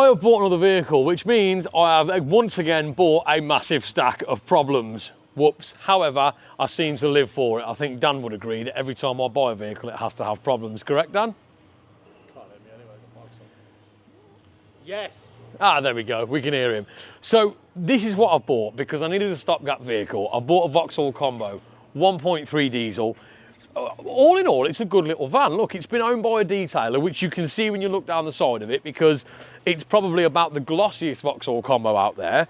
have bought another vehicle, which means I have once again bought a massive stack of problems. Whoops. However, I seem to live for it. I think Dan would agree that every time I buy a vehicle, it has to have problems. Correct, Dan? Can't hear me anyway, got mics on. Yes. Ah, there we go. We can hear him. So this is what I've bought because I needed a stopgap vehicle. I've bought a Vauxhall Combo, 1.3 diesel. All in all, it's a good little van. Look, it's been owned by a detailer, which you can see when you look down the side of it because it's probably about the glossiest Vauxhall Combo out there.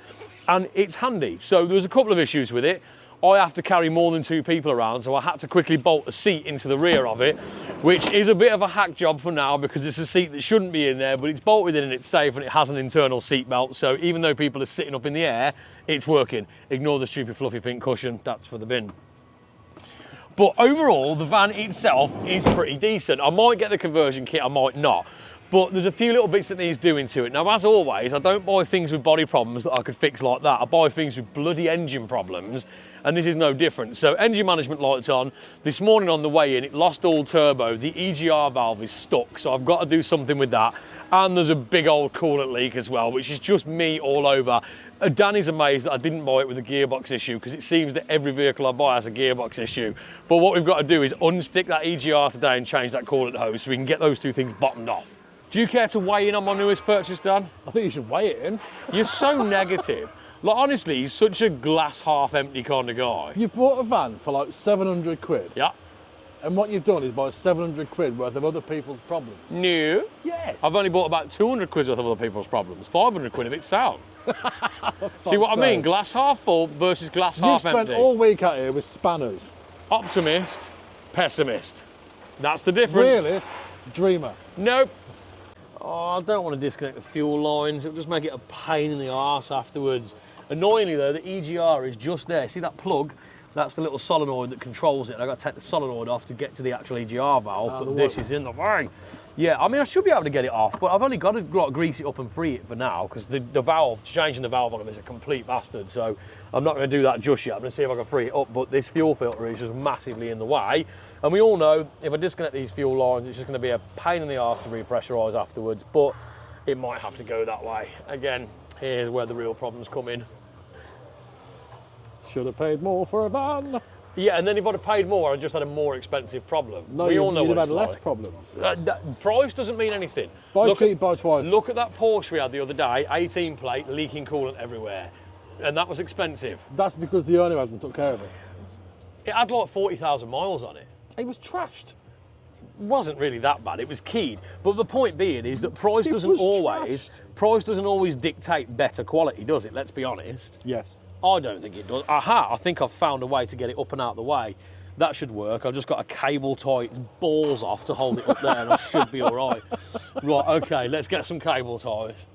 And it's handy. So there was a couple of issues with it. I have to carry more than 2 people around, so I had to quickly bolt a seat into the rear of it, which is a bit of a hack job for now because it's a seat that shouldn't be in there, but it's bolted in and it's safe and it has an internal seat belt. So even though people are sitting up in the air, it's working. Ignore the stupid fluffy pink cushion, that's for the bin. But overall, the van itself is pretty decent. I might get the conversion kit, I might not. But there's a few little bits that needs doing to it. Now, as always, I don't buy things with body problems that I could fix like that. I buy things with bloody engine problems, and this is no different. So engine management light's on. This morning on the way in, it lost all turbo. The EGR valve is stuck, so I've got to do something with that. And there's a big old coolant leak as well, which is just me all over. Danny's amazed that I didn't buy it with a gearbox issue because it seems that every vehicle I buy has a gearbox issue. But what we've got to do is unstick that EGR today and change that coolant hose so we can get those two things bottomed off. Do you care to weigh in on my newest purchase, Dan? I think you should weigh it in. You're so negative. Like, honestly, he's such a glass half empty kind of guy. You've bought a van for like 700 quid. Yeah. And what you've done is buy 700 quid worth of other people's problems. No. Yes. I've only bought about 200 quid worth of other people's problems. 500 quid of it's sound. See what I mean? Glass half full versus glass half empty. You spent all week out here with spanners. Optimist, pessimist. That's the difference. Realist, dreamer. Nope. Oh, I don't want to disconnect the fuel lines. It'll just make it a pain in the arse afterwards. Annoyingly though, the EGR is just there. See that plug? That's the little solenoid that controls it. I've got to take the solenoid off to get to the actual EGR valve, but this is in the way. Yeah, I mean, I should be able to get it off, but I've only got to grease it up and free it for now, because the valve, changing the valve on them is a complete bastard, so I'm not going to do that just yet. I'm going to see if I can free it up, but this fuel filter is just massively in the way. And we all know, if I disconnect these fuel lines, it's just going to be a pain in the arse to repressurise afterwards, but it might have to go that way. Again, here's where the real problems come in. Should have paid more for a van. Yeah, and then if I'd have paid more, I'd just had a more expensive problem. No, we all know you'd what have it's had less like. problems. Price doesn't mean anything. Buy cheap, buy twice. Look at that Porsche we had the other day, 18 plate, leaking coolant everywhere. And that was expensive. That's because the owner hasn't took care of it. It had like 40,000 miles on it. It was trashed. It wasn't really that bad, it was keyed. But the point being is that price doesn't always dictate better quality, does it? Let's be honest. Yes. I don't think it does. Aha, I think I've found a way to get it up and out of the way. That should work. I've just got to cable tie its balls off to hold it up there and I should be all right. Right, okay, let's get some cable ties.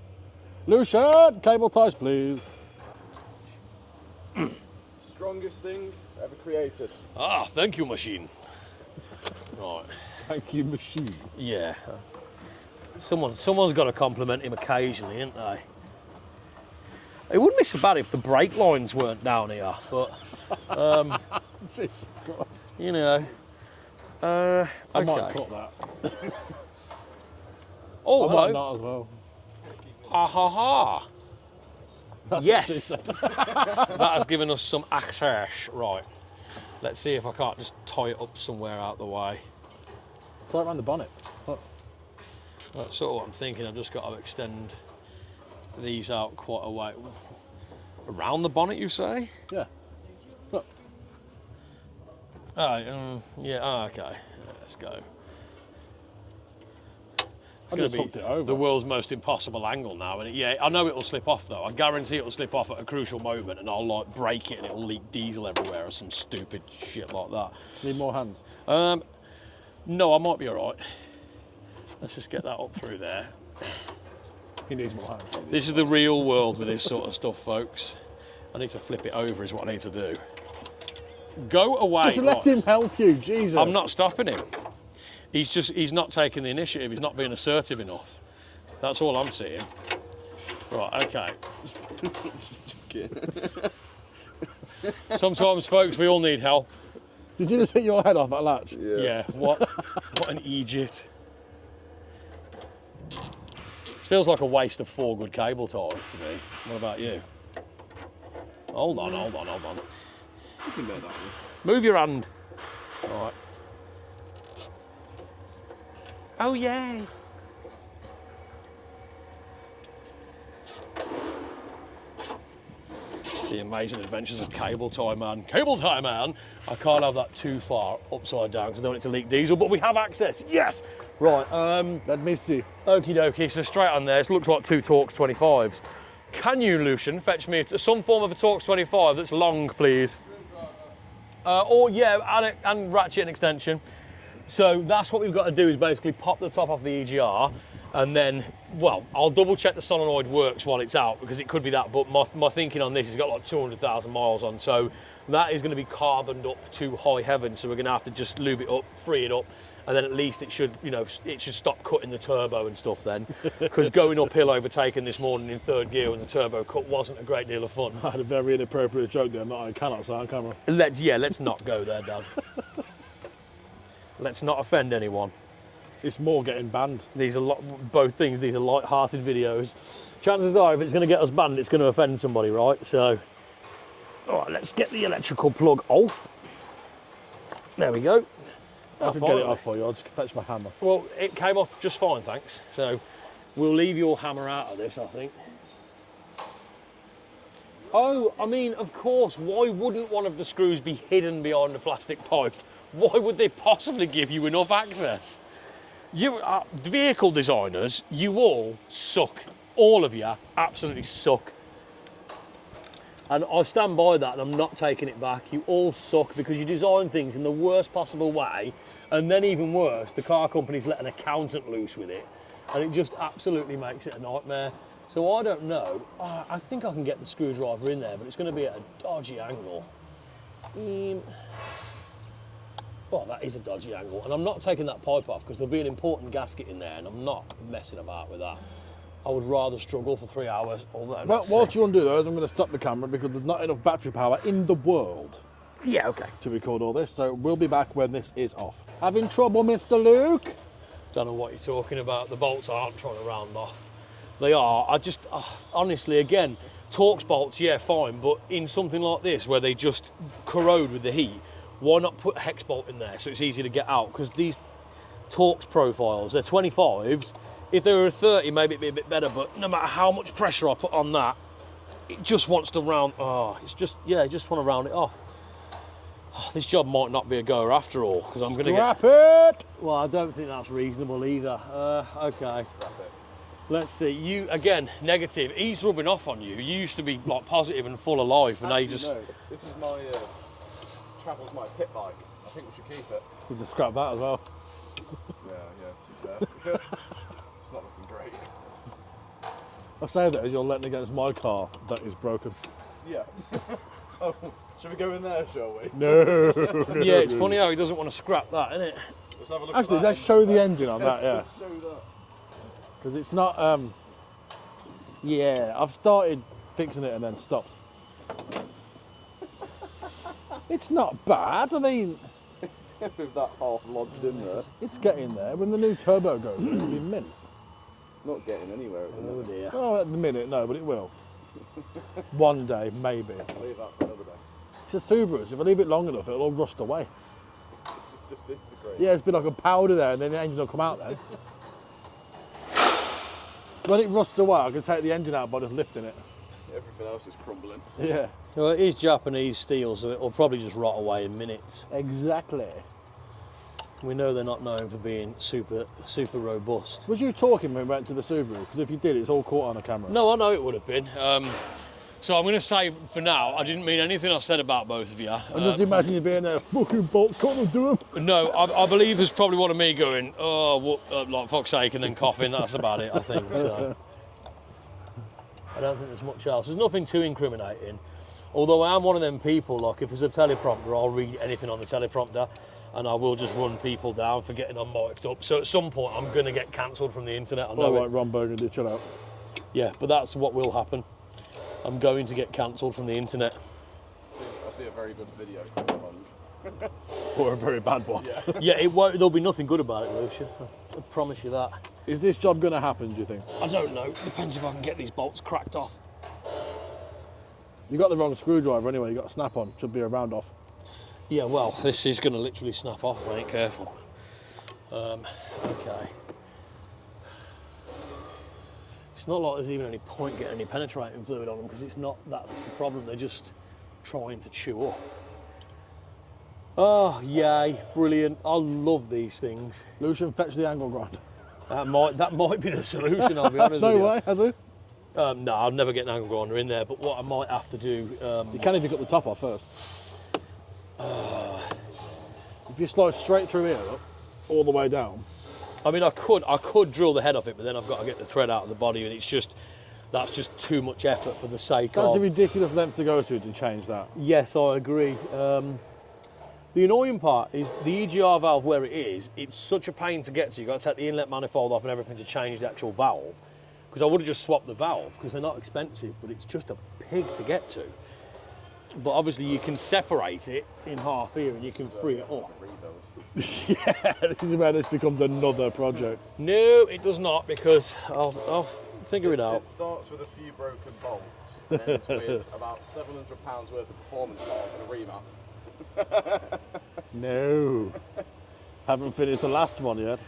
Lucian, cable ties, please. Strongest thing ever created. Ah, thank you, machine. Right. Thank you, machine. Yeah. Someone's got to compliment him occasionally, ain't they? It wouldn't be so bad if the brake lines weren't down here, but Jesus Christ. you know. Okay. I might cut that. Oh, I hello. might not as well. Ah ha ha. That's Yes. That has given us some access. Right. Let's see if I can't just tie it up somewhere out the way. Tie it around the bonnet. Look. That's sort of what I'm thinking. I've just got to extend these out quite a way. Around the bonnet, you say? Yeah. Look. Oh, yeah, okay. Let's go. I just hooked it over. The world's most impossible angle now, and yeah, I know it'll slip off though. I guarantee it'll slip off at a crucial moment, and I'll like break it, and it'll leak diesel everywhere or some stupid shit like that. Need more hands? No, I might be all right. Let's just get that up through there. He needs more hands. This is the real world with this sort of stuff, folks. I need to flip it over is what I need to do. Go away. Just let him help you, Jesus. I'm not stopping him. He's not taking the initiative. He's not being assertive enough. That's all I'm seeing. Right, okay. Sometimes, folks, we all need help. Did you just hit your head off that latch? Yeah, what an idiot. This feels like a waste of 4 good cable ties to me. What about you? Hold on, hold on, hold on. You can go that way. Move your hand. All right. Oh, yay. The amazing adventures of Cable Tie Man. Cable Tie Man! I can't have that too far upside down because I don't want it to leak diesel, but we have access. Yes! Right, Let me see. okie dokie, so straight on there. It looks like 2 Torx 25s. Can you, Lucian, fetch me some form of a Torx 25 that's long, please? Or, yeah, and ratchet and extension. So that's what we've got to do, is basically pop the top off the EGR, and then, well, I'll double check the solenoid works while it's out, because it could be that, but my thinking on this has got like 200,000 miles on, so that is going to be carboned up to high heaven, so we're going to have to just lube it up, free it up, and then at least it should, you know, it should stop cutting the turbo and stuff then, because going uphill overtaking this morning in 3rd gear when the turbo cut wasn't a great deal of fun. I had a very inappropriate joke there, I cannot say on camera. Let's not go there, Dan. Let's not offend anyone. It's more getting banned. These are both things. These are light-hearted videos. Chances are, if it's going to get us banned, it's going to offend somebody, right? So, all right, let's get the electrical plug off. There we go. I can get it off for you. I'll just fetch my hammer. Well, it came off just fine, thanks. So, we'll leave your hammer out of this, I think. Oh, I mean, of course. Why wouldn't one of the screws be hidden behind a plastic pipe? Why would they possibly give you enough access? You vehicle designers, you all suck. All of you absolutely suck. And I stand by that, and I'm not taking it back. You all suck because you design things in the worst possible way, and then even worse, the car company's let an accountant loose with it, and it just absolutely makes it a nightmare. So I don't know. I think I can get the screwdriver in there, but it's going to be at a dodgy angle. Well, that is a dodgy angle, and I'm not taking that pipe off because there'll be an important gasket in there, and I'm not messing about with that. I would rather struggle for 3 hours. Well, what you want to do though is I'm going to stop the camera because there's not enough battery power in the world. Yeah, okay. To record all this, so we'll be back when this is off. Having trouble, Mr. Luke? Don't know what you're talking about. The bolts aren't trying to round off. They are. I just, honestly, again, Torx bolts, yeah, fine, but in something like this where they just corrode with the heat, why not put a hex bolt in there so it's easy to get out? Because these Torx profiles, they're 25s. If they were a 30, maybe it'd be a bit better, but no matter how much pressure I put on that, it just wants to round, it's just, yeah, I just want to round it off. This job might not be a goer after all, because I'm going to get... Scrap it! Well, I don't think that's reasonable either. Okay. Let's see, you, again, negative. He's rubbing off on you. You used to be like positive and full of life, and now you just... No, this is my, travels my pit bike. I think we should keep it. You just scrap that as well. Yeah, to be fair. It's not looking great. I say that as you're letting against my car that is broken. Yeah. Oh, should we go in there, shall we? No. Yeah, it's funny how he doesn't want to scrap that, isn't it? Let's have a look Actually, at that let's show the engine on that, yeah. Show that. Because it's not, yeah, I've started fixing it and then stopped. It's not bad, I mean... With that half lodged in there. It's getting there. When the new turbo goes in, it'll be mint. It's not getting anywhere. Oh dear. Oh, at the minute, no, but it will. One day, maybe. I'll leave that for another day. It's a Subaru, so if I leave it long enough, it'll all rust away. Disintegrate. Yeah, it's been like a powder there, and then the engine will come out then. When it rusts away, I can take the engine out by just lifting it. Everything else is crumbling. Yeah. Well, it is Japanese steel, so it'll probably just rot away in minutes. Exactly. We know they're not known for being super robust. Was you talking when we went to the Subaru? Because if you did, it's all caught on a camera. No, I know it would have been. So I'm going to say for now, I didn't mean anything I said about both of you. I just imagine you being there, fucking bolts, can't do them. No, I believe there's probably one of me going, oh, what, like fuck's sake, and then coughing. That's about it, I think. So. I don't think there's much else. There's nothing too incriminating. Although I am one of them people, like if there's a teleprompter, I'll read anything on the teleprompter and I will just run people down for getting on mic'd up. So at some point I'm going to get cancelled from the internet. I know All right, Ron Burgundy, chill out. Yeah, but that's what will happen. I'm going to get cancelled from the internet. I see a very good video coming along. Or a very bad one. Yeah. Yeah, it won't. There'll be nothing good about it, Lucian. I promise you that. Is this job going to happen, do you think? I don't know. Depends if I can get these bolts cracked off. You got the wrong screwdriver anyway. You got a snap-on. Should be a round off. Yeah, well, this is going to literally snap off if I ain't careful. Okay. It's not like there's even any point getting any penetrating fluid on them because it's not that's the problem. They're just trying to chew up. Oh, yay, brilliant. I love these things. Lucian, fetch the angle grinder. That might be the solution, I'll be honest with you. No way, has it? No, I'll never get an angle grinder in there, but what I might have to do... you can if you cut the top off first. If you slide straight through here, look, all the way down. I mean, I could drill the head off it, but then I've got to get the thread out of the body, and that's just too much effort for the sake of... That's a ridiculous length to go to change that. Yes, I agree. The annoying part is the EGR valve where it is, it's such a pain to get to. You've got to take the inlet manifold off and everything to change the actual valve. Because I would have just swapped the valve, because they're not expensive, but it's just a pig to get to. But obviously you can separate it in half here and you can free it up. Yeah, this is where this becomes another project. No, it does not, because I'll figure it out. It starts with a few broken bolts and ends with about £700 worth of performance bars and a remap. No. Haven't finished the last one yet.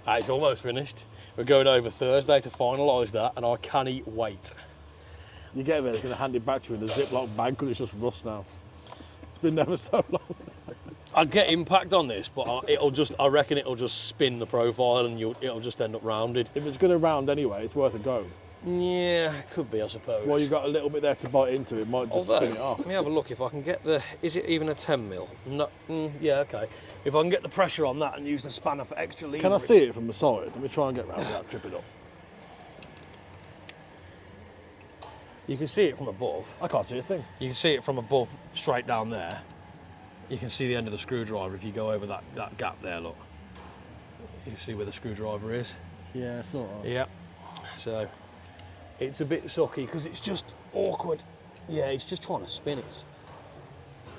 It's almost finished. We're going over Thursday to finalise that, and I can't wait. You get there, it's going to hand it back to you in a Ziploc bag because it's just rust now. It's been there for so long. I'd get impact on this, but I reckon it'll just spin the profile and it'll just end up rounded. If it's going to round anyway, it's worth a go. Yeah, it could be, I suppose. Well, you've got a little bit there to bite into, it might just spin it off. Let me have a look if I can get is it even a 10 mil? No, yeah, okay. If I can get the pressure on that and use the spanner for extra leverage. Can I see it from the side? Let me try and get round that, trip it up. You can see it from above. I can't see a thing. You can see it from above, straight down there. You can see the end of the screwdriver if you go over that gap there, look. You can see where the screwdriver is. Yeah, sort of. Yeah, so it's a bit sucky because it's just awkward. Yeah, it's just trying to spin it.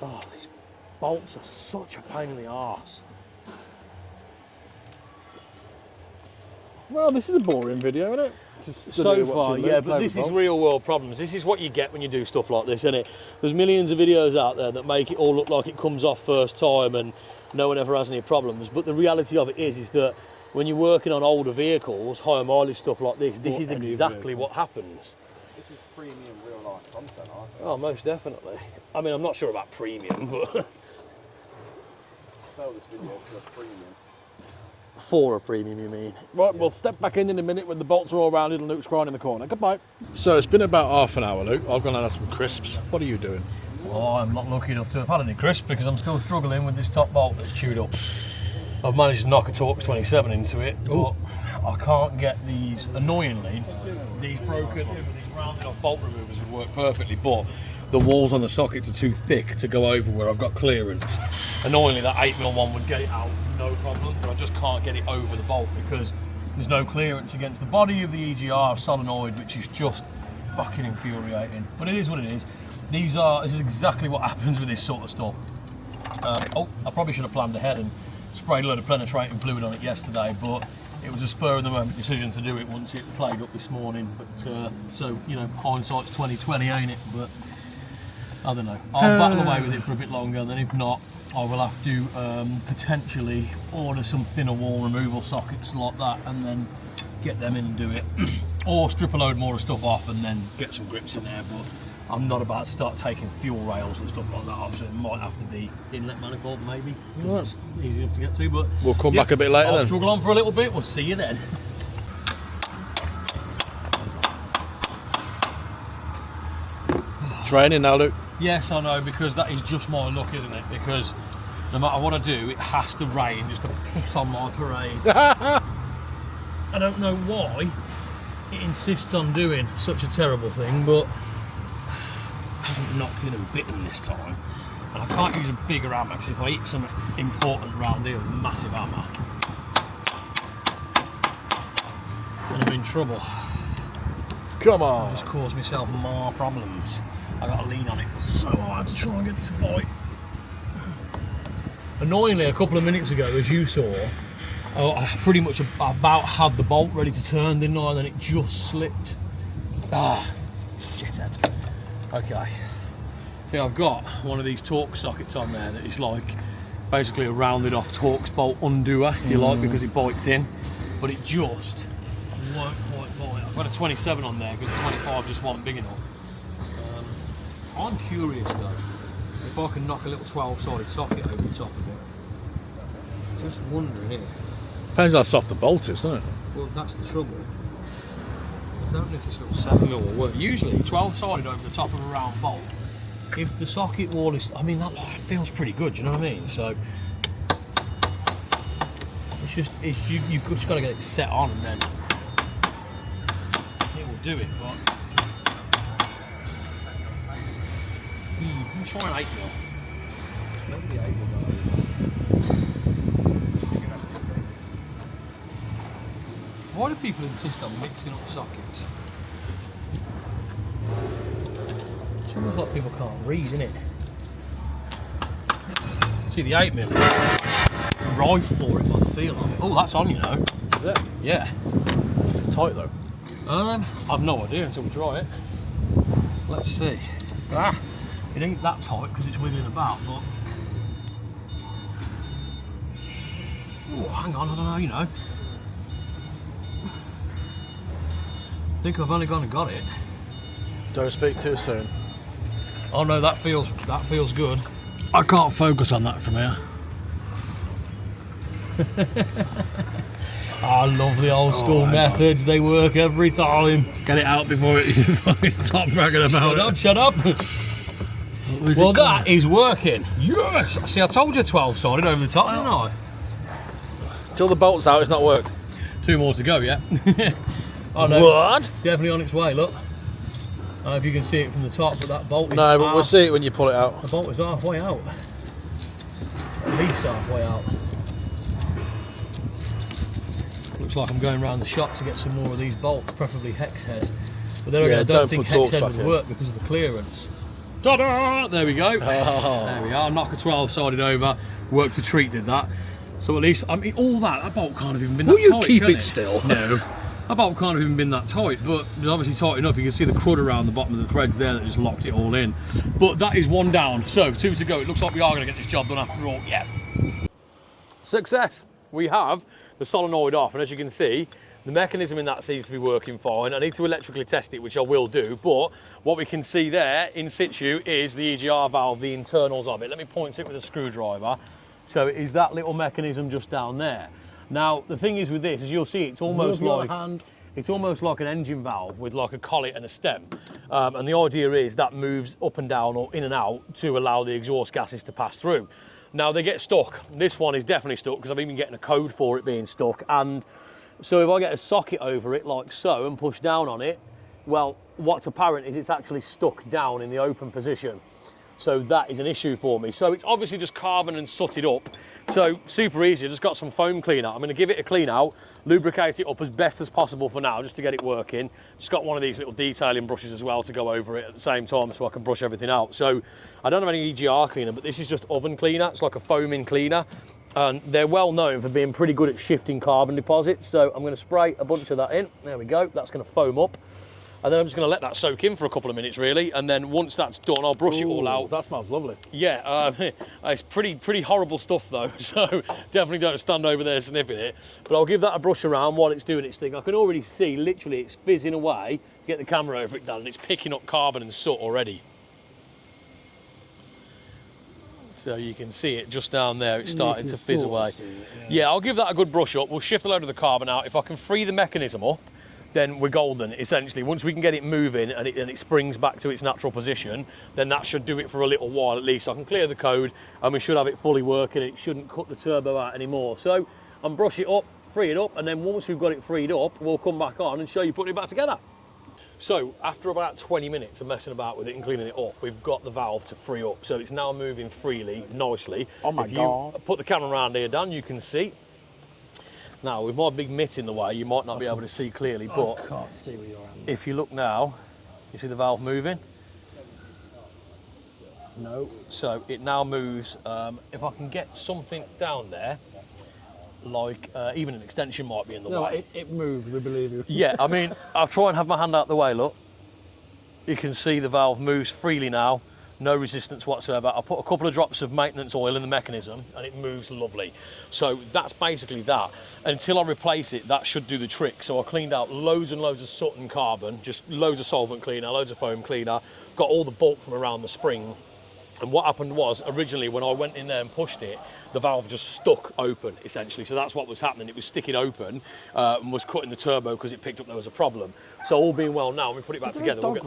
Oh, these bolts are such a pain in the arse. Well, this is a boring video, isn't it? Just So far, yeah, but this is real world problems. This is what you get when you do stuff like this, isn't it? There's millions of videos out there that make it all look like it comes off first time and no one ever has any problems. But the reality of it is that when you're working on older vehicles, higher mileage stuff like this is exactly what happens. This is premium real life content, I think. Oh, most definitely. I mean, I'm not sure about premium, but... Sell this video for a premium. For a premium, you mean? Right, we'll step back in a minute when the bolts are all rounded and Luke's crying in the corner. Goodbye. So it's been about half an hour, Luke. I've gone and had some crisps. What are you doing? Well, I'm not lucky enough to have had any crisp because I'm still struggling with this top bolt that's chewed up. I've managed to knock a Torx 27 into it, but I can't get these, annoyingly, these broken, these rounded off bolt removers would work perfectly, but the walls on the sockets are too thick to go over where I've got clearance. Annoyingly, that 8mm one would get it out, no problem, but I just can't get it over the bolt because there's no clearance against the body of the EGR solenoid, which is just fucking infuriating. But it is what it is. This is exactly what happens with this sort of stuff. I probably should have planned ahead and sprayed a load of penetrating fluid on it yesterday, but it was a spur of the moment decision to do it once it played up this morning. But so, you know, hindsight's 20/20, ain't it? But I don't know. I'll battle away with it for a bit longer, and then if not, I will have to potentially order some thinner wall removal sockets like that and then get them in and do it. Or strip a load more of stuff off and then get some grips in there. But I'm not about to start taking fuel rails and stuff like that off, so it might have to be inlet manifold maybe, because it's easy enough to get to. But we'll come back a bit later. I'll struggle on for a little bit. We'll see you then. Training now, Luke. Yes, I know, because that is just my luck, isn't it? Because no matter what I do, it has to rain just to piss on my parade. I don't know why it insists on doing such a terrible thing, but it hasn't knocked in and bitten this time. And I can't use a bigger hammer, because if I hit something important round here with a massive hammer, then I'm in trouble. Come on. I just caused myself more problems. I got to lean on it so hard to try and get it to bite. Annoyingly, a couple of minutes ago, as you saw, Oh, I pretty much about had the bolt ready to turn, didn't I? And then it just slipped. Ah, shithead. Okay. See, I've got one of these Torx sockets on there that is like basically a rounded off Torx bolt undoer, if you like, because it bites in, but it just won't quite bite. I've got a 27 on there because the 25 just wasn't big enough. I'm curious though, if I can knock a little 12-sided socket over the top of it. Just wondering, innit? Depends how soft the bolt is, doesn't it? Well, that's the trouble. I don't know if this little 7mm will work. Usually 12-sided over the top of a round bolt, if the socket wall is, I mean, that feels pretty good, you know what I mean? So you've just got to get it set on and then it will do it. But I'm trying 8mm. Maybe 8mm. Why do people insist on mixing up sockets? It's almost like people can't read, isn't it? See, the 8mm is rife for it by the feel of it. Oh, that's on, you know. Is it? Yeah. Is it tight though? I've no idea until we try it. Let's see. Ah, it ain't that tight because it's wiggling about, but... Oh, hang on, I don't know, you know. I think I've only gone and got it. Don't speak too soon. Oh no, that feels good. I can't focus on that from here. I love the old school methods. They work every time. Get it out before you fucking stop bragging about it. Shut up. Well, that is working. Yes. See, I told you 12-sided over the top, didn't I? Till the bolt's out, it's not worked. 2 more to go, yeah. Oh no. What? It's definitely on its way, look. I don't know if you can see it from the top, but that bolt is No, but we'll see it when you pull it out. The bolt is halfway out. At least halfway out. Looks like I'm going around the shop to get some more of these bolts, preferably hex head. But then again, I don't think hex head would work because of the clearance. Ta-da! There we go. There we are. Knock a 12-sided over. Worked a treat did that. So at least, I mean, all that bolt can't have even been that tight. Will you keep it still? No. That bolt can't have even been that tight, but it's obviously tight enough. You can see the crud around the bottom of the threads there that just locked it all in. But that is 1 down. So 2 to go. It looks like we are going to get this job done after all. Yeah. Success. We have the solenoid off, and as you can see, the mechanism in that seems to be working fine. I need to electrically test it, which I will do, but what we can see there in situ is the EGR valve, the internals of it. Let me point it with a screwdriver. So it is that little mechanism just down there. Now, the thing is with this, as you'll see, it's almost like an engine valve with like a collet and a stem. And the idea is that moves up and down or in and out to allow the exhaust gases to pass through. Now, they get stuck. This one is definitely stuck because I've even getting a code for it being stuck. And so if I get a socket over it like so and push down on it, well, what's apparent is it's actually stuck down in the open position. So that is an issue for me. So it's obviously just carbon and sooted up. So super easy, I just got some foam cleaner. I'm gonna give it a clean out, lubricate it up as best as possible for now, just to get it working. Just got one of these little detailing brushes as well to go over it at the same time so I can brush everything out. So I don't have any EGR cleaner, but this is just oven cleaner. It's like a foaming cleaner. And they're well known for being pretty good at shifting carbon deposits. So I'm gonna spray a bunch of that in. There we go, that's gonna foam up. And then I'm just going to let that soak in for a couple of minutes, really. And then once that's done, I'll brush it all out. That smells lovely. Yeah, it's pretty horrible stuff, though. So definitely don't stand over there sniffing it. But I'll give that a brush around while it's doing its thing. I can already see, literally, it's fizzing away. Get the camera over it, Dan, and it's picking up carbon and soot already. So you can see it just down there. It's starting to fizz away. Yeah, I'll give that a good brush up. We'll shift a load of the carbon out. If I can free the mechanism up, then we're golden, essentially. Once we can get it moving and it springs back to its natural position, then that should do it for a little while at least. I can clear the code and we should have it fully working. It shouldn't cut the turbo out anymore. So I'm brush it up, free it up, and then once we've got it freed up, we'll come back on and show you putting it back together. So after about 20 minutes of messing about with it and cleaning it up, we've got the valve to free up. So it's now moving freely, nicely. Oh my God. If you put the camera around here, Dan, you can see. Now, with my big mitt in the way, you might not be able to see clearly, but I can't see where you're at. If you look now, you see the valve moving? No. So it now moves. If I can get something down there, like even an extension might be in the No, way. it moves, we believe you. Yeah, I mean, I'll try and have my hand out the way, look. You can see the valve moves freely now, no resistance whatsoever. I put a couple of drops of maintenance oil in the mechanism and it moves lovely. So that's basically that. Until I replace it, that should do the trick. So I cleaned out loads and loads of soot and carbon, just loads of solvent cleaner, loads of foam cleaner, got all the bulk from around the spring. And what happened was, originally when I went in there and pushed it, the valve just stuck open, essentially. So that's what was happening. It was sticking open and was cutting the turbo because it picked up there was a problem. So all being well now, we put it back together. We'll get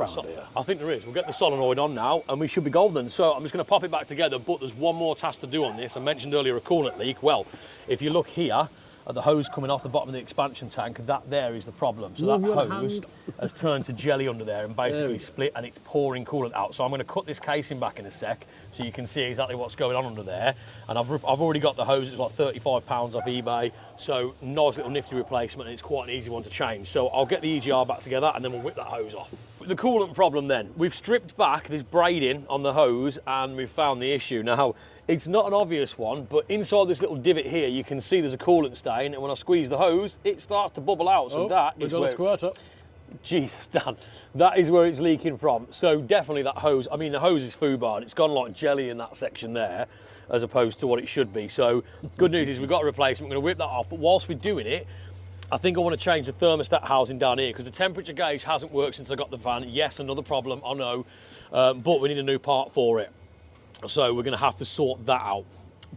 I think there is. We'll get the solenoid on now and we should be golden. So I'm just going to pop it back together, but there's one more task to do on this. I mentioned earlier a coolant leak. Well, if you look here, at the hose coming off the bottom of the expansion tank, that there is the problem. So that hose has turned to jelly under there and basically split and it's pouring coolant out. So I'm going to cut this casing back in a sec so you can see exactly what's going on under there. And I've already got the hose, it's like £35 off eBay. So nice little nifty replacement and it's quite an easy one to change. So I'll get the EGR back together and then we'll whip that hose off. The coolant problem then, we've stripped back this braiding on the hose and we've found the issue. Now, it's not an obvious one, but inside this little divot here, you can see there's a coolant stain, and when I squeeze the hose, it starts to bubble out. So that is where... squirter. Jesus, Dan, that is where it's leaking from. So definitely that hose, I mean, the hose is foobar, it's gone like jelly in that section there, as opposed to what it should be. So good news is we've got a replacement, we're gonna whip that off, but whilst we're doing it, I think I want to change the thermostat housing down here because the temperature gauge hasn't worked since I got the van. Yes, another problem, I know, but we need a new part for it. So we're going to have to sort that out.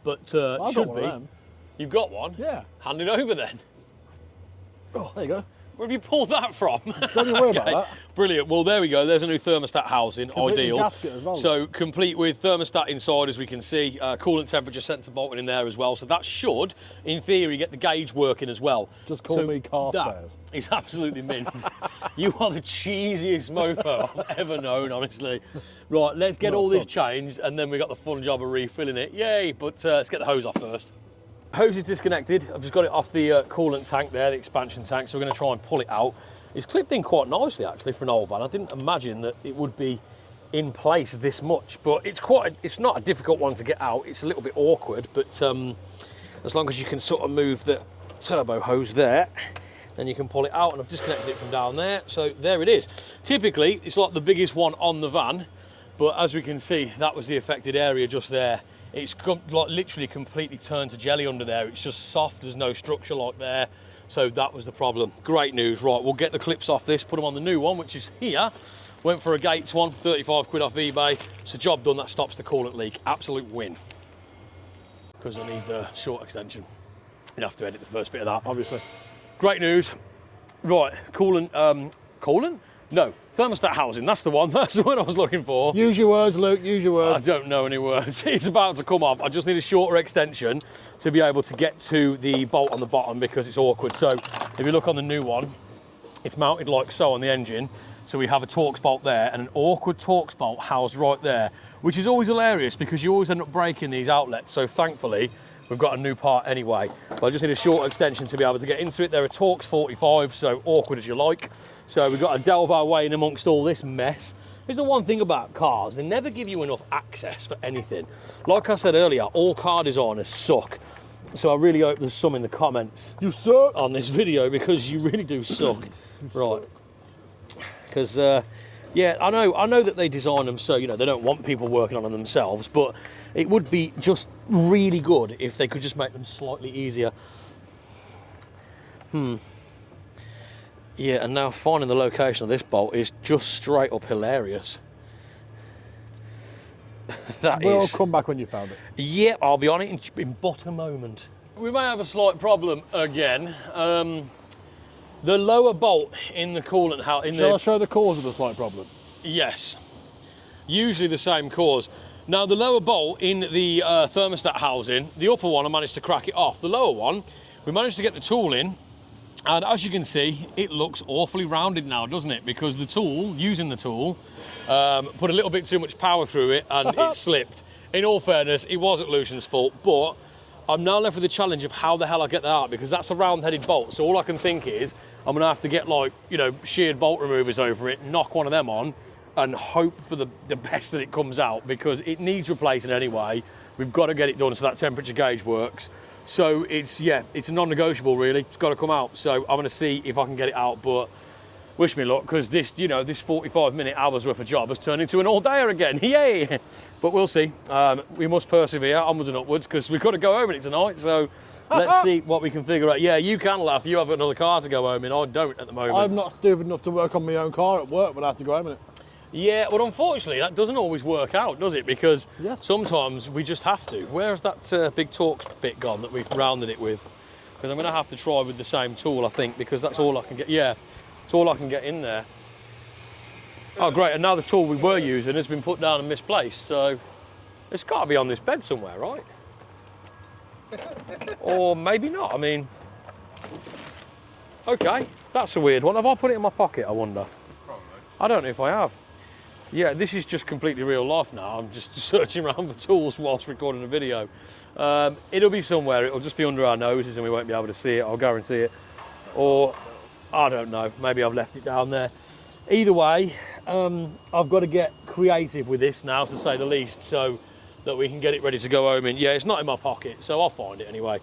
But I've should got one be. of them. You've got one? Yeah. Hand it over then. Oh, there you go. Where have you pulled that from? Don't you worry about that. Brilliant. Well, there we go. There's a new thermostat housing. Complete Ideal. gasket as well. So complete with thermostat inside, as we can see. Coolant temperature sensor bolted in there as well. So that should, in theory, get the gauge working as well. Just call me car spares. It's absolutely mint. You are the cheesiest mofo I've ever known, honestly. Right, let's get all this changed, and then we got the fun job of refilling it. Yay! But let's get the hose off first. Hose is disconnected. I've just got it off the coolant tank there, the expansion tank, so we're going to try and pull it out. It's clipped in quite nicely, actually, for an old van. I didn't imagine that it would be in place this much, but it's not a difficult one to get out. It's a little bit awkward, but as long as you can sort of move the turbo hose there, then you can pull it out, and I've disconnected it from down there. So there it is. Typically, it's like the biggest one on the van, but as we can see, that was the affected area just there. It's like literally completely turned to jelly under there. It's just soft, there's no structure like there. So that was the problem. Great news. Right, we'll get the clips off this, put them on the new one, which is here. Went for a Gates one, 35 quid off eBay. It's a job done, that stops the coolant leak. Absolute win. Because I need the short extension. You'd have to edit the first bit of that, obviously. Great news. Right, coolant, coolant? No, thermostat housing, that's the one. That's the one I was looking for. Use your words, Luke, use your words. I don't know any words. It's about to come off. I just need a shorter extension to be able to get to the bolt on the bottom because it's awkward. So if you look on the new one, it's mounted like so on the engine. So we have a Torx bolt there and an awkward Torx bolt housed right there, which is always hilarious because you always end up breaking these outlets. So thankfully, we've got a new part anyway. But I just need a short extension to be able to get into it. They're a Torx 45, so awkward as you like. So we've got to delve our way in amongst all this mess. Here's the one thing about cars, they never give you enough access for anything. Like I said earlier, all car designers suck. So I really hope there's some in the comments. You suck. On this video, because you really do suck. Right. Because, yeah, I know that they design them so, you know, they don't want people working on them themselves, but it would be just really good if they could just make them slightly easier. Yeah, and now finding the location of this bolt is just straight up hilarious. We'll come back when you found it. Yeah, I'll be on it in but a moment. We may have a slight problem again. The lower bolt in the coolant house... Shall I show the cause of the slight problem? Yes. Usually the same cause. Now, the lower bolt in the thermostat housing, the upper one, I managed to crack it off. The lower one, we managed to get the tool in, and as you can see, it looks awfully rounded now, doesn't it? Because the tool, using the tool, put a little bit too much power through it, and it slipped. In all fairness, it wasn't Lucian's fault, but I'm now left with the challenge of how the hell I get that out, because that's a round-headed bolt, so all I can think is I'm going to have to get, like, you know, sheared bolt removers over it, knock one of them on, and hope for the best that it comes out, because it needs replacing anyway. We've got to get it done so that temperature gauge works. So it's a non-negotiable really. It's got to come out. So I'm going to see if I can get it out, but wish me luck, because this 45-minute hours worth of job has turned into an all-dayer again. Yay! But we'll see. We must persevere onwards and upwards, because we've got to go home in it tonight. So let's see what we can figure out. Yeah, you can laugh. You have another car to go home in. I don't at the moment. I'm not stupid enough to work on my own car at work, but I have to go home in it. Yeah, well, unfortunately, that doesn't always work out, does it? Because sometimes we just have to. Where's that big torque bit gone that we rounded it with? Because I'm going to have to try with the same tool, I think, because that's all I can get. Yeah, it's all I can get in there. Oh, great. And now the tool we were using has been put down and misplaced. So it's got to be on this bed somewhere, right? Or maybe not. I mean, okay, that's a weird one. Have I put it in my pocket, I wonder? Probably. I don't know if I have. Yeah, this is just completely real life now. I'm just searching around for tools whilst recording a video. It'll be somewhere. It'll just be under our noses and we won't be able to see it, I'll guarantee it. Or, I don't know, maybe I've left it down there. Either way, I've got to get creative with this now, to say the least, so that we can get it ready to go home in. Yeah, it's not in my pocket, so I'll find it anyway.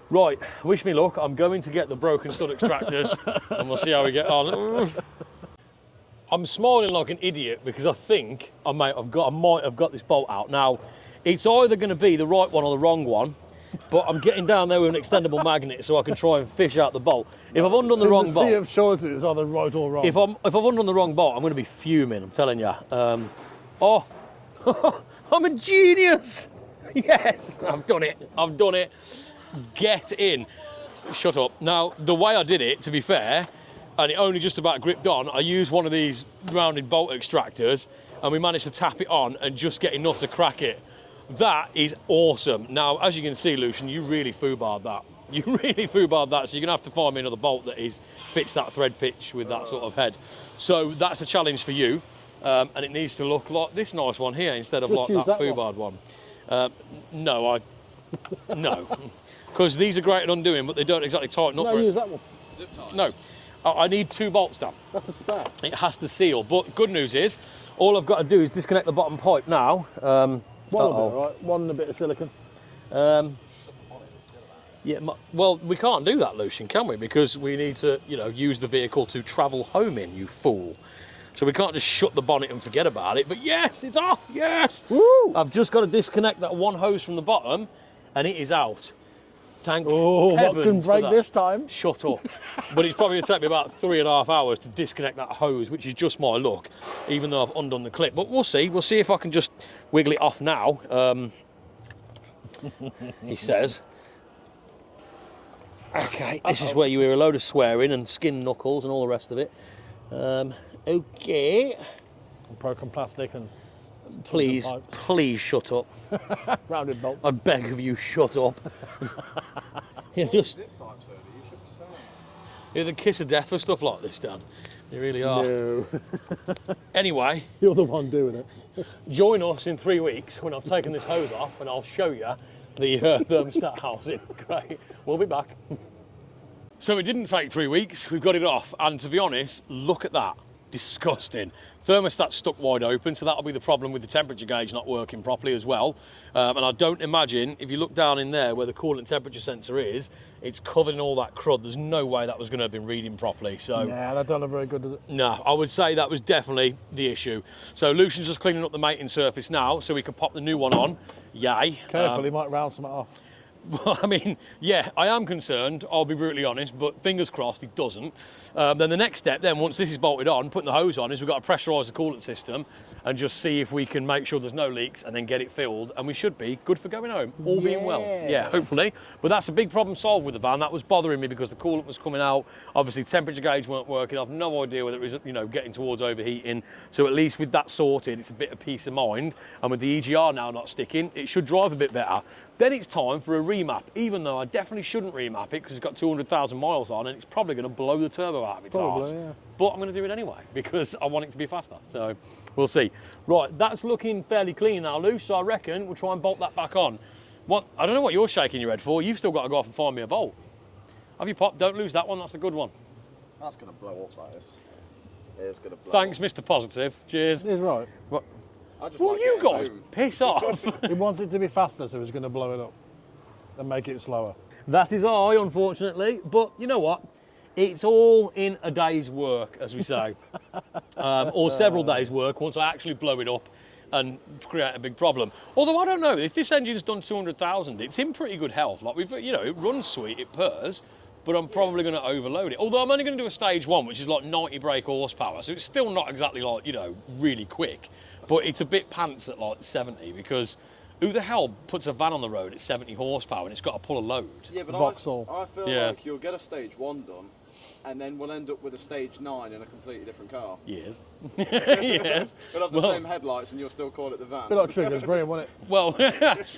Right, wish me luck. I'm going to get the broken stud extractors and we'll see how we get on. I'm smiling like an idiot because I think I might have got this bolt out. Now, it's either going to be the right one or the wrong one, but I'm getting down there with an extendable magnet so I can try and fish out the bolt. If I've undone the wrong bolt, sea of choices, it's either right or wrong. if I've undone the wrong bolt, I'm going to be fuming. I'm telling you. Oh, I'm a genius! Yes, I've done it. I've done it. Get in. Shut up. Now, the way I did it, to be fair, and it only just about gripped on, I used one of these rounded bolt extractors and we managed to tap it on and just get enough to crack it. That is awesome. Now, as you can see, Lucian, you really foobarred that. You really foobarred that, so you're gonna have to find me another bolt that fits that thread pitch with that sort of head. So that's a challenge for you, and it needs to look like this nice one here instead of Just like that foobarred one. No, because these are great at undoing, but they don't exactly tighten up. No, use that one. Zip ties. No. I need 2 bolts down. That's a spare. It has to seal, but good news is, all I've got to do is disconnect the bottom pipe now. One of it, right? One and a bit of silicone. Yeah, well, we can't do that, Lucian, can we? Because we need to, use the vehicle to travel home in, you fool. So we can't just shut the bonnet and forget about it. But yes, it's off, yes! Woo! I've just got to disconnect that one hose from the bottom, and it is out. Thank what heavens can break for that. this time? Shut up. But it's probably going to take me about 3.5 hours to disconnect that hose, which is just my luck, even though I've undone the clip. But we'll see. We'll see if I can just wiggle it off now. He says. Okay, this is where you hear a load of swearing and skin knuckles and all the rest of it. Okay. Broken plastic and... Please shut up. Rounded bolt. I beg of you, shut up. You're just... Zip type, sir. You should be selling. You're the kiss of death for stuff like this, Dan. You really are. No. Anyway, You're the one doing it. join us in 3 weeks when I've taken this hose off and I'll show you the thermostat housing. Great. We'll be back. So it didn't take 3 weeks. We've got it off. And to be honest, look at that. Disgusting. Thermostat's stuck wide open, so that'll be the problem with the temperature gauge not working properly as well. And I don't imagine, if you look down in there where the coolant temperature sensor is, it's covered in all that crud. There's no way that was going to have been reading properly. So Yeah, that don't look very good, does it? no, I would say that was definitely the issue. So Lucian's just cleaning up the mating surface now so we can pop the new one on. Yay. Careful, he might round something off. Well, I mean, yeah, I am concerned, I'll be brutally honest, but fingers crossed it doesn't. Then the next step, then once this is bolted on, putting the hose on, is we've got to pressurise the coolant system and just see if we can make sure there's no leaks and then get it filled, and we should be good for going home, all being well. Yeah, hopefully. But that's a big problem solved with the van. That was bothering me because the coolant was coming out. Obviously, temperature gauge weren't working. I've no idea whether it was, getting towards overheating. So at least with that sorted, it's a bit of peace of mind. And with the EGR now not sticking, it should drive a bit better. Then it's time for a remap, even though I definitely shouldn't remap it because it's got 200,000 miles on and it's probably going to blow the turbo out of its arse. Yeah. But I'm going to do it anyway because I want it to be faster. So we'll see. Right, that's looking fairly clean now, Lou, so I reckon we'll try and bolt that back on. What? I don't know what you're shaking your head for. You've still got to go off and find me a bolt. Have you popped? Don't lose that one, that's a good one. That's going to blow up, that is. It is going to blow Thanks, up. Mr. Positive. Cheers. He's right. What? I just Well, like you getting guys, moved. piss off. He wanted it to be faster, so he's going to blow it up. and make it slower. That is I, unfortunately. But you know what? It's all in a day's work, as we say, or several days' work once I actually blow it up and create a big problem. Although I don't know, if this engine's done 200,000, it's in pretty good health. Like it runs sweet, it purrs, but I'm probably going to overload it. Although I'm only going to do a stage 1, which is like 90 brake horsepower, so it's still not exactly like, really quick, but it's a bit pants at like 70 because who the hell puts a van on the road at 70 horsepower and it's got to pull a load? Yeah, but Vauxhall. I feel like you'll get a stage 1 done, and then we'll end up with a stage 9 in a completely different car. Yes. Yes. We'll have the same headlights and you'll still call it the van. A bit like Triggers, brilliant, wasn't it? Well,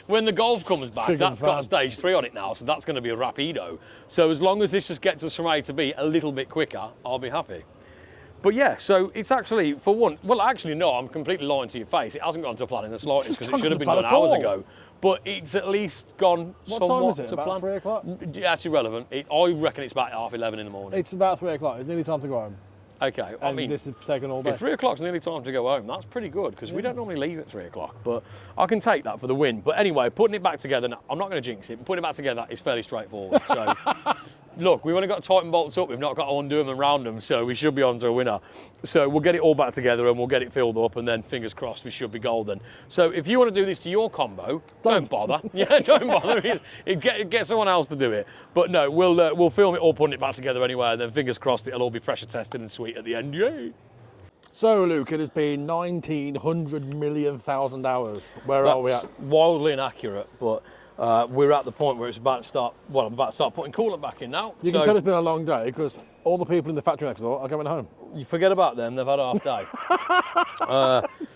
when the Golf comes back, Trigger's that's got van. a stage 3 on it now, so that's going to be a Rapido. So as long as this just gets us from A to B a little bit quicker, I'll be happy. But yeah, so it's actually, for one, well, actually, no, I'm completely lying to your face. It hasn't gone to plan in the slightest because it should have been done hours ago. But it's at least gone What somewhat time is it? to About plan. 3 o'clock? That's irrelevant. I reckon it's about 11:30 in the morning. It's about 3 o'clock. It's nearly time to go home. Okay, I And mean, this is taking all day. if 3 o'clock's nearly time to go home, that's pretty good because we don't normally leave at 3 o'clock. But I can take that for the win. But anyway, putting it back together, now, I'm not going to jinx it, but putting it back together is fairly straightforward. So, look, we've only got to tighten bolts up. We've not got to undo them and round them, so we should be on to a winner. So we'll get it all back together and we'll get it filled up, and then fingers crossed we should be golden. So if you want to do this to your combo, don't bother. Yeah, don't bother. Get someone else to do it. But no, we'll film it all, putting it back together anyway, and then fingers crossed it'll all be pressure tested and sweet at the end. Yay! So, Luke, it has been 1,900 million thousand hours. Where are we at? That's wildly inaccurate, but we're at the point where it's about to start. Well, I'm about to start putting coolant back in now. You can tell it's been a long day because all the people in the factory next door are going home. You forget about them; they've had a half day.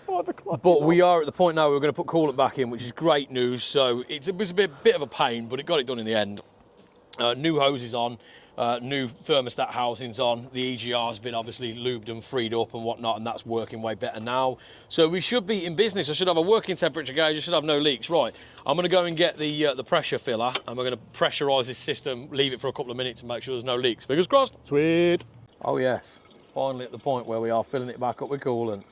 5 o'clock. But we are at the point now where we're going to put coolant back in, which is great news. So it was a bit of a pain, but it got it done in the end. New hoses on, new thermostat housings on. The EGR has been obviously lubed and freed up and whatnot, and that's working way better now. So we should be in business. I should have a working temperature gauge. I should have no leaks. Right, I'm going to go and get the pressure filler, and we're going to pressurise this system, leave it for a couple of minutes, and make sure there's no leaks. Fingers crossed. Sweet. Oh yes, finally at the point where we are filling it back up with coolant.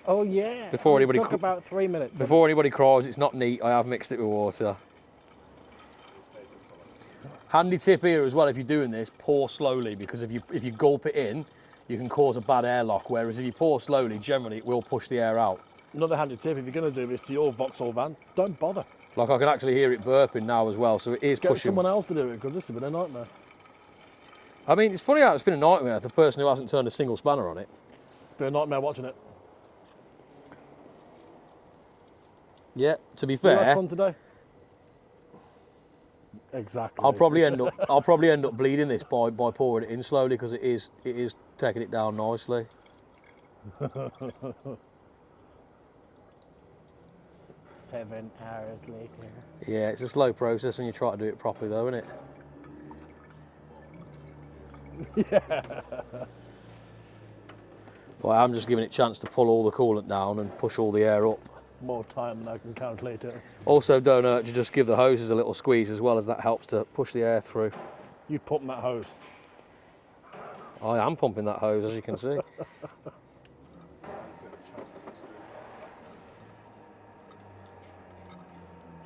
Oh, yeah. Before anybody took about 3 minutes. Before anybody cries, it's not neat. I have mixed it with water. Handy tip here as well, if you're doing this, pour slowly, because if you gulp it in, you can cause a bad airlock, whereas if you pour slowly, generally it will push the air out. Another handy tip, if you're going to do this to your Vauxhall van, don't bother. Like I can actually hear it burping now as well, so it is Get pushing. someone else to do it, because this has been a nightmare. I mean, it's funny how it's been a nightmare for the person who hasn't turned a single spanner on it. It's been a nightmare watching it. Yeah, to be You had fair, fun today? Exactly. I'll probably end up bleeding this by pouring it in slowly, because it is taking it down nicely. 7 hours later. Yeah, it's a slow process when you try to do it properly though, isn't it? Yeah. Well, I'm just giving it a chance to pull all the coolant down and push all the air up. More time than I can count later. Also, don't hurt to just give the hoses a little squeeze as well, as that helps to push the air through. You pump that hose. I am pumping that hose, as you can see.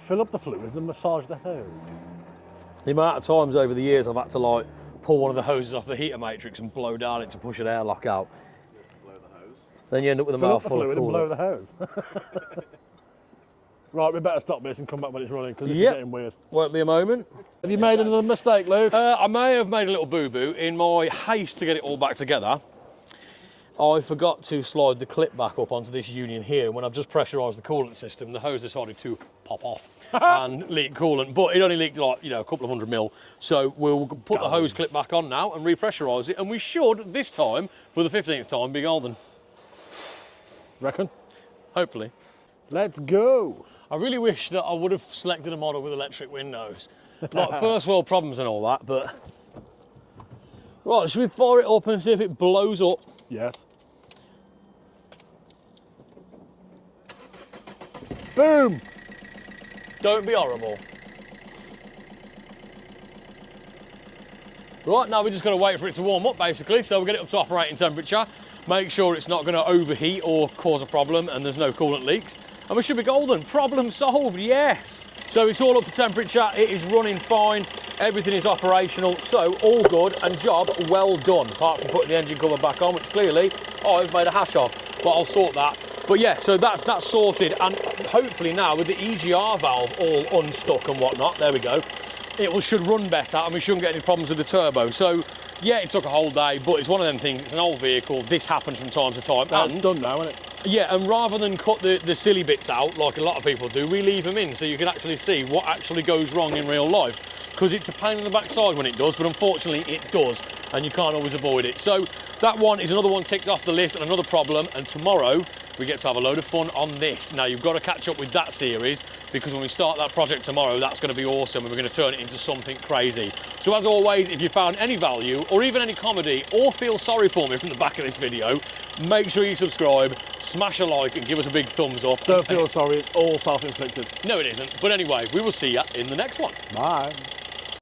Fill up the fluids and massage the hose. The amount of times over the years I've had to like pull one of the hoses off the heater matrix and blow down it to push an airlock out. Blow the hose. Then you end up with a Fill up the mouthful of fluid and blow coolant. the hose. Right, we better stop this and come back when it's running, because this Yep. is getting weird. Won't be a moment. Have you made another mistake, Luke? I may have made a little boo-boo in my haste to get it all back together. I forgot to slide the clip back up onto this union here, and when I've just pressurised the coolant system, the hose decided to pop off and leak coolant, but it only leaked like, a couple of 100 mil. So we'll put the hose clip back on now and repressurise it, and we should, this time, for the 15th time, be golden. Reckon? Hopefully. Let's go. I really wish that I would have selected a model with electric windows. Like first world problems and all that, but... Right, should we fire it up and see if it blows up? Yes. Boom! Don't be horrible. Right, now we're just going to wait for it to warm up, basically. So we'll get it up to operating temperature, make sure it's not going to overheat or cause a problem, and there's no coolant leaks. And we should be golden. Problem solved, yes. So it's all up to temperature, it is running fine, everything is operational, so all good and job well done, apart from putting the engine cover back on, which clearly I've made a hash of, but I'll sort that. But yeah, so that's sorted, and hopefully now with the EGR valve all unstuck and whatnot, there we go, it should run better and we shouldn't get any problems with the turbo. So yeah, it took a whole day, but it's one of them things, it's an old vehicle, this happens from time to time. That's done now, isn't it? Yeah, and rather than cut the silly bits out, like a lot of people do, we leave them in so you can actually see what actually goes wrong in real life. Because it's a pain in the backside when it does, but unfortunately it does, and you can't always avoid it. So that one is another one ticked off the list and another problem, and tomorrow we get to have a load of fun on this. Now you've got to catch up with that series, because when we start that project tomorrow, that's going to be awesome, and we're going to turn it into something crazy. So as always, if you found any value, or even any comedy, or feel sorry for me from the back of this video, make sure you subscribe, smash a like, and give us a big thumbs up. Don't feel sorry, it's all self-inflicted. No, it isn't. But anyway, we will see you in the next one. Bye.